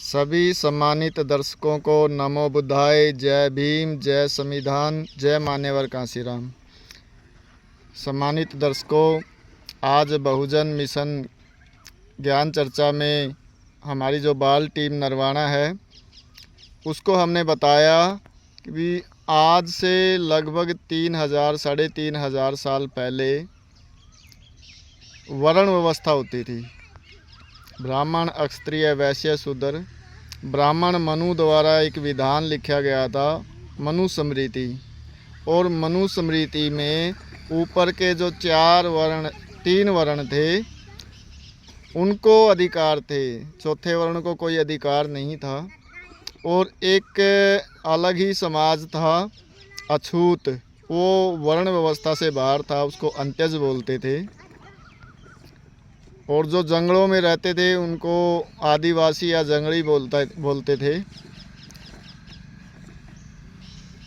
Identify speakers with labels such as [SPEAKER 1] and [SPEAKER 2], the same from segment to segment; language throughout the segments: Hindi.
[SPEAKER 1] सभी सम्मानित दर्शकों को नमो बुद्धाय, जय भीम, जय संविधान, जय मान्यवर कांशीराम। सम्मानित दर्शकों, आज बहुजन मिशन ज्ञान चर्चा में हमारी जो बाल टीम नरवाना है उसको हमने बताया कि आज से लगभग 3000 साढ़े 3000 साल पहले वर्ण व्यवस्था होती थी। ब्राह्मण, क्षत्रिय, वैश्य, शूद्र। ब्राह्मण मनु द्वारा एक विधान लिखा गया था, मनुस्मृति। और मनुस्मृति में ऊपर के जो तीन वर्ण थे उनको अधिकार थे, चौथे वर्ण को कोई अधिकार नहीं था। और एक अलग ही समाज था अछूत, वो वर्ण व्यवस्था से बाहर था, उसको अंत्यज बोलते थे। और जो जंगलों में रहते थे उनको आदिवासी या जंगली बोलते थे।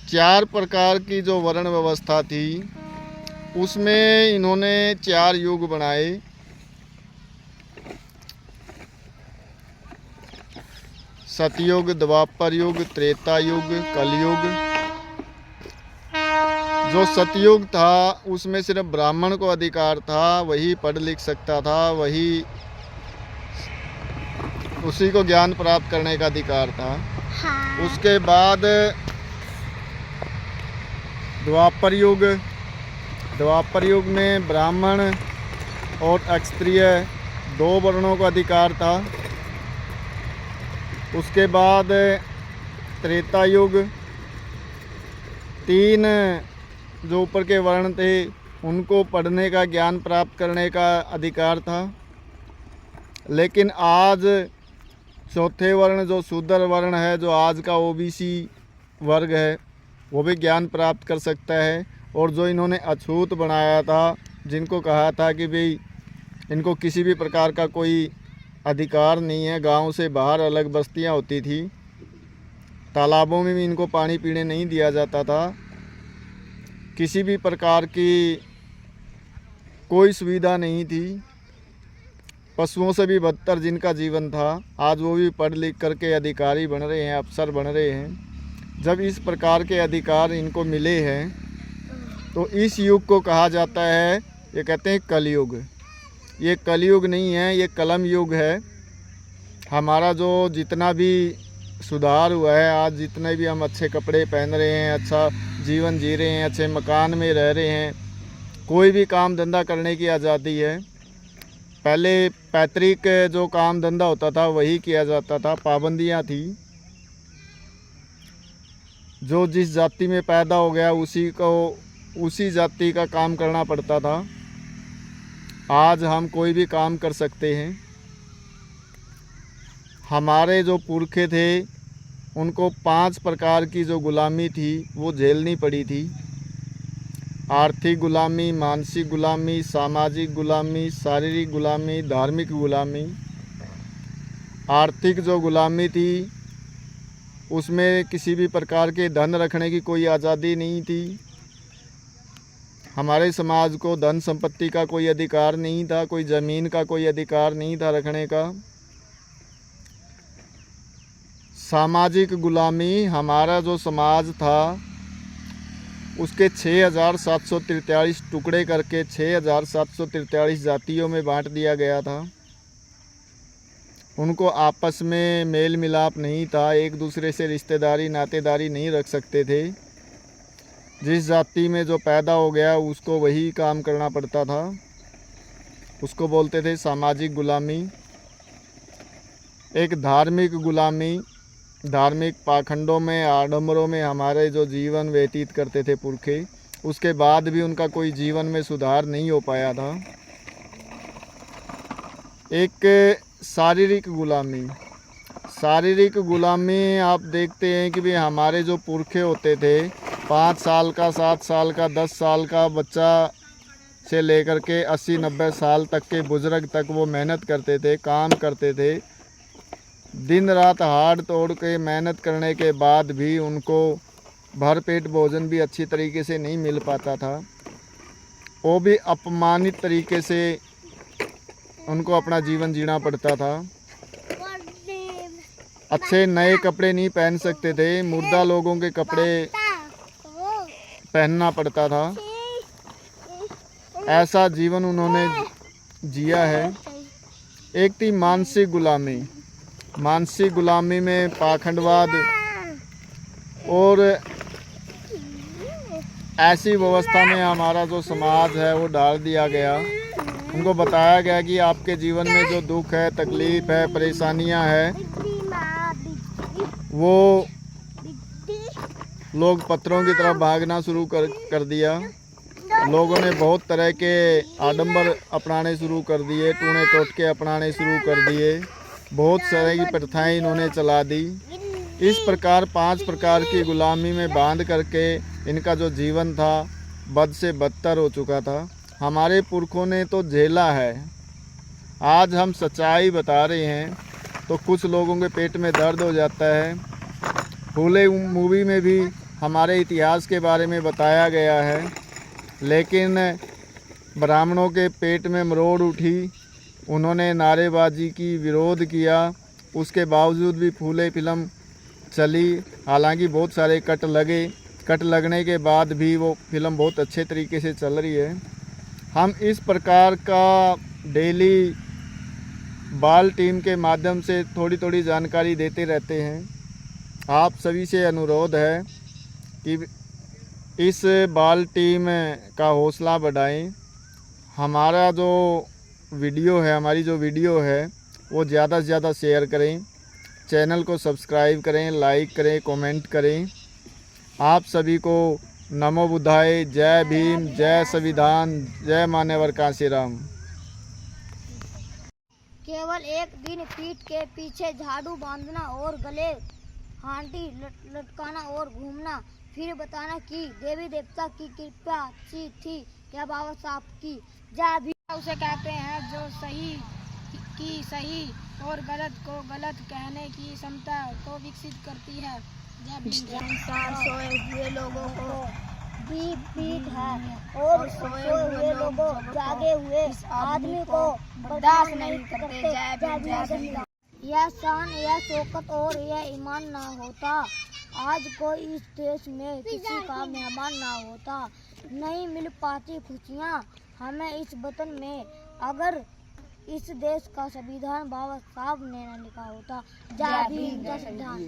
[SPEAKER 1] 4 प्रकार की जो वर्ण व्यवस्था थी उसमें इन्होंने 4 युग बनाए। सतयुग, द्वापर युग, त्रेता युग, कलयुग। जो सतयुग था उसमें सिर्फ ब्राह्मण को अधिकार था, वही पढ़ लिख सकता था, वही उसी को ज्ञान प्राप्त करने का अधिकार था। हाँ। उसके बाद द्वापर युग में ब्राह्मण और क्षत्रिय 2 वर्णों का अधिकार था। उसके बाद त्रेता युग 3 जो ऊपर के वर्ण थे उनको पढ़ने का, ज्ञान प्राप्त करने का अधिकार था। लेकिन आज चौथे वर्ण जो शूद्र वर्ण है, जो आज का ओबीसी वर्ग है, वो भी ज्ञान प्राप्त कर सकता है। और जो इन्होंने अछूत बनाया था, जिनको कहा था कि भाई इनको किसी भी प्रकार का कोई अधिकार नहीं है, गांव से बाहर अलग बस्तियां होती थी, तालाबों में भी इनको पानी पीने नहीं दिया जाता था, किसी भी प्रकार की कोई सुविधा नहीं थी, पशुओं से भी बदतर जिनका जीवन था, आज वो भी पढ़ लिख करके अधिकारी बन रहे हैं, अफसर बन रहे हैं। जब इस प्रकार के अधिकार इनको मिले हैं तो इस युग को कहा जाता है, ये कहते हैं कलयुग। ये कलयुग नहीं है, ये कलम युग है। हमारा जो जितना भी सुधार हुआ है, आज जितने भी हम अच्छे कपड़े पहन रहे हैं, अच्छा जीवन जी रहे हैं, अच्छे मकान में रह रहे हैं, कोई भी काम धंधा करने की आज़ादी है। पहले पैतृक जो काम धंधा होता था वही किया जाता था, पाबंदियां थी। जो जिस जाति में पैदा हो गया उसी जाति का काम करना पड़ता था। आज हम कोई भी काम कर सकते हैं। हमारे जो पुरखे थे उनको 5 प्रकार की जो गुलामी थी वो झेलनी पड़ी थी। आर्थिक गुलामी, मानसिक गुलामी, सामाजिक गुलामी, शारीरिक गुलामी, धार्मिक गुलामी। आर्थिक जो गुलामी थी उसमें किसी भी प्रकार के धन रखने की कोई आज़ादी नहीं थी। हमारे समाज को धन संपत्ति का कोई अधिकार नहीं था, कोई ज़मीन का कोई अधिकार नहीं था रखने का। सामाजिक गुलामी, हमारा जो समाज था उसके 6743 टुकड़े करके 6743 जातियों में बांट दिया गया था। उनको आपस में मेल मिलाप नहीं था, एक दूसरे से रिश्तेदारी नातेदारी नहीं रख सकते थे। जिस जाति में जो पैदा हो गया उसको वही काम करना पड़ता था, उसको बोलते थे सामाजिक गुलामी। एक धार्मिक गुलामी, धार्मिक पाखंडों में, आडंबरों में हमारे जो जीवन व्यतीत करते थे पुरखे, उसके बाद भी उनका कोई जीवन में सुधार नहीं हो पाया था। एक शारीरिक गुलामी। शारीरिक गुलामी आप देखते हैं कि भाई हमारे जो पुरखे होते थे, 5 साल का, 7 साल का, 10 साल का बच्चा से लेकर के 80-90 साल तक के बुजुर्ग तक वो मेहनत करते थे, काम करते थे। दिन रात हाड़ तोड़ के मेहनत करने के बाद भी उनको भरपेट भोजन भी अच्छी तरीके से नहीं मिल पाता था। वो भी अपमानित तरीके से उनको अपना जीवन जीना पड़ता था। अच्छे नए कपड़े नहीं पहन सकते थे, मुर्दा लोगों के कपड़े पहनना पड़ता था। ऐसा जीवन उन्होंने जिया है। एक थी मानसिक गुलामी। मानसिक गुलामी में पाखंडवाद और ऐसी व्यवस्था में हमारा जो समाज है वो डाल दिया गया। उनको बताया गया कि आपके जीवन में जो दुख है, तकलीफ़ है, परेशानियां है, वो लोग पत्थरों की तरफ भागना शुरू कर दिया। लोगों ने बहुत तरह के आडंबर अपनाने शुरू कर दिए, टूने टोटके अपनाने शुरू कर दिए, बहुत सारे की प्रथाएं इन्होंने चला दी। इस प्रकार 5 प्रकार की गुलामी में बांध करके इनका जो जीवन था बद से बदतर हो चुका था। हमारे पुरखों ने तो झेला है। आज हम सच्चाई बता रहे हैं तो कुछ लोगों के पेट में दर्द हो जाता है। फूले मूवी में भी हमारे इतिहास के बारे में बताया गया है, लेकिन ब्राह्मणों के पेट में मरोड़ उठी, उन्होंने नारेबाजी की, विरोध किया, उसके बावजूद भी फूले फिल्म चली। हालांकि बहुत सारे कट लगे, कट लगने के बाद भी वो फिल्म बहुत अच्छे तरीके से चल रही है। हम इस प्रकार का डेली बाल टीम के माध्यम से थोड़ी थोड़ी जानकारी देते रहते हैं। आप सभी से अनुरोध है कि इस बाल टीम का हौसला बढ़ाएं। हमारा जो वीडियो है, हमारी जो वीडियो है वो ज़्यादा से ज़्यादा शेयर करें, चैनल को सब्सक्राइब करें, लाइक करें, कमेंट करें। आप सभी को नमो बुद्धाय, जय भीम, जय संविधान, जय मान्यवर कांशीराम।
[SPEAKER 2] केवल एक दिन पीठ के पीछे झाड़ू बांधना और गले हांडी लटकाना और घूमना, फिर बताना कि देवी देवता की कृपा सी थी या बाबा साहब की। जय भीम उसे कहते हैं जो सही की सही और गलत को गलत कहने की क्षमता को विकसित करती है। जय भीम। सोए हुए लोगों को भी पीठ है और सोए हुए लोगों जागे हुए आदमी को बर्दाश्त नहीं करते। जय भीम। यह शान, यह शौकत और यह ईमान ना होता, आज कोई इस देश में किसी का मेहमान ना होता। नहीं मिल पाती खुशियाँ हमें इस वतन में, अगर इस देश का संविधान बाबा साहब ने न लिखा होता। जय भीम, जय संविधान।